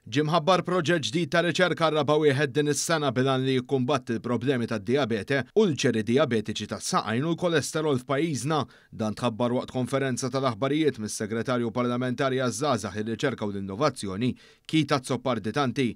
Ġie mħabbar proġett ġdid ta' riċerka raba wieħed din is-sena bilan li jikkumbatti l-problemi tad-dijabete, ulċeri dijabetiċi tas-saqajn u l-kolesterol f'pajjiżna. Dan tħabbar waqt konferenza tal-aħbarijiet mis-Segretarju Parlamentari għaż-Żgħażagħ, ir-Riċerka u l-Innovazzjoni Kita Zopparditanti.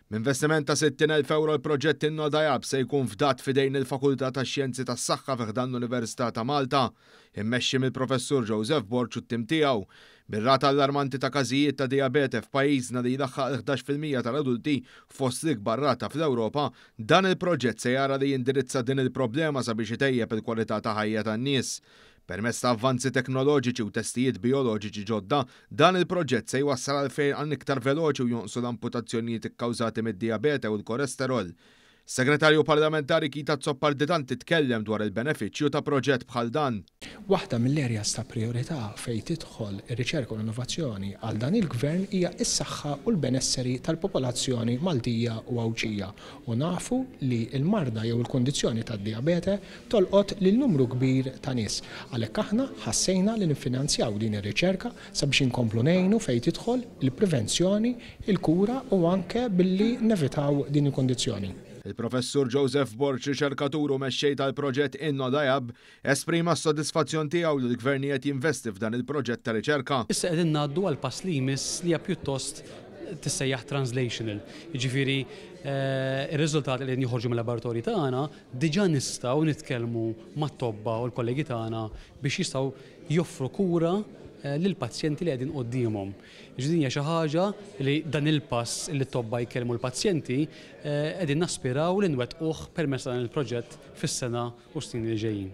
B'investiment ta' 60,000 euro l-proġett InnoDiab se jkun fdat fidejn il-Fakultà tax-Xjenzi tas-Saħħa fiħdan l-Università ta' Malta, immexxi mill-Professur Joseph Borg u t-tim tiegħu. Bir-rata allarmanti ta' każijiet ta' dijabete f'pajjiżna li jdaħħaq 11% tal-adulti fost l-ikbar rata fl-Ewropa, dan il-proġett se jara li jindirizza din il-problema sabiex itejjeb il-kwalità ta' ħajja tan-nies. Permezz ta' avvanzi teknoloġiċi u testijiet bioloġiċi ġodda, dan il-proġett se jwassal għal iktar veloċi u jonqsu l-amputazzjonijiet ikkawżati mid-dijabete u l-kolesterol. Segretarju Parlamentari Kita Zopparditanti tkellem dwar il-benefiċċju ta' proġett bħal dan. Waħda mill-areas ta' priorità fejn tidħol ir-riċerka u l-innovazzjoni għal dan il-gvern hija s-saħħa u l-benesseri tal-popolazzjoni Maltija u Awċija. U nafu li l-marda jew il-kondizzjoni tad-dijabete tolqot lil numru kbir ta' nies. Għalhekk aħna ħassejna li niffinanzjaw din ir-riċerka sabiex inkomplu ngħinu fejn tidħol il-prevenzjoni, il-kura u anke billi nevitaw din il-kondizzjoni. Il-Professur Joseph Borg, riċerkatur u mexxej tal-proġett InnoDiab, esprima s-sodisfazzjon tiegħu li l-Gvern qed jinvesti f'dan il-proġett ta' riċerka. Issa qegħdin ngħaddu għal pass li jmiss li hija pjuttost tissejjaħ translational. Jiġifieri ir-riżultati li qegħdin joħorġu mill-laboratorji tagħna diġà nistgħu nitkellmu mat-tobba u l-kollegi tagħna biex jistgħu joffru kura lill-pazjenti li qegħdin qudiemhom. Ġdin hija xi ħaġa li dan il-pass li t-tobba jkellmu l-pazjenti qegħdin naspiraw li nwettquh permezz dan il-proġett fis-sena u snin li ġejjin.